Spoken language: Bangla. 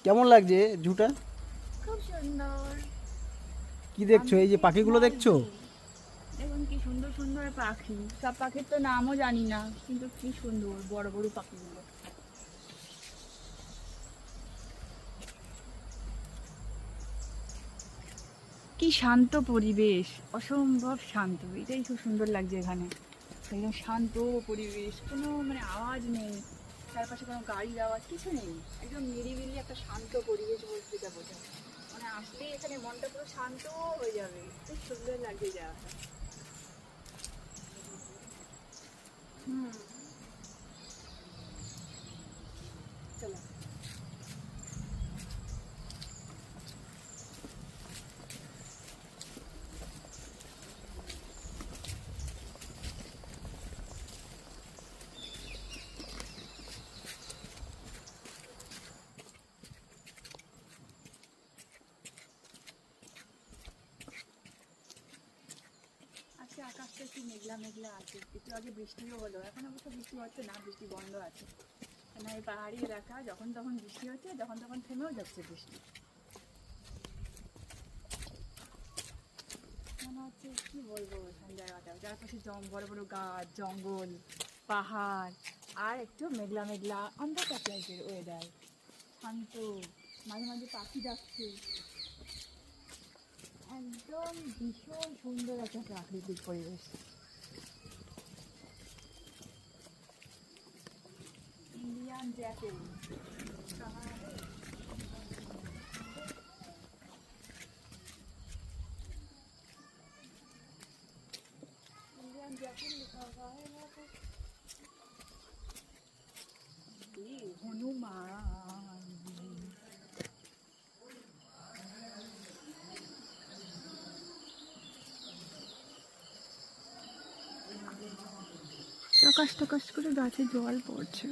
কেমন লাগছে জুটা? খুব সুন্দর। কি দেখছো? আমি এই যে ঠিক পাখিগুলো দেখছো? বলছি। দেখুন কি সুন্দর সুন্দর পাখি, সব পাখির তো নামও জানি না, কিন্তু কি সুন্দর বড় বড় পাখিগুলো। কি শান্ত পরিবেশ, অসম্ভব শান্ত, এটাই খুব সুন্দর লাগছে এখানে। একদম শান্ত পরিবেশ, কোনো মানে আওয়াজ নেই, চারপাশে কোনো গাড়ির আওয়াজ কিছু নেই। একদম নিরিবিলি একটা শান্ত পরিবেশ বলতে যা বোঝায়, মানে আসলেই এখানে মনটা পুরো শান্ত হয়ে যাবে। খুব সুন্দর লাগছে জায়গাটা। হুম। চলো। আজকে আকাশটা একটু মেঘলা মেঘলা আছে, একটু আগে বৃষ্টিও হলো, এখন অবশ্য বৃষ্টি হচ্ছে না, বৃষ্টি বন্ধ আছে। কেন এই পাহাড়ি এলাকা, যখন তখন বৃষ্টি হচ্ছে, যখন তখন থেমেও যাচ্ছে বৃষ্টি। মনে হচ্ছে কি বলবো, এখানে জায়গাটা চারপাশে বড় বড় গাছ, জঙ্গল, পাহাড়, আর একটু মেঘলা মেঘলা অন্ধকার টাইপের ওয়েদার, শান্ত, মাঝে মাঝে পাখি ডাকছে। একদম ভীষণ সুন্দর একটা প্রাকৃতিক পরিবেশ। Indian jacket. इंडियन जैकेट लिखा हुआ है यहाँ पे। ये हनुमान। টকাস টকাস করে গাছে জল পড়ছে।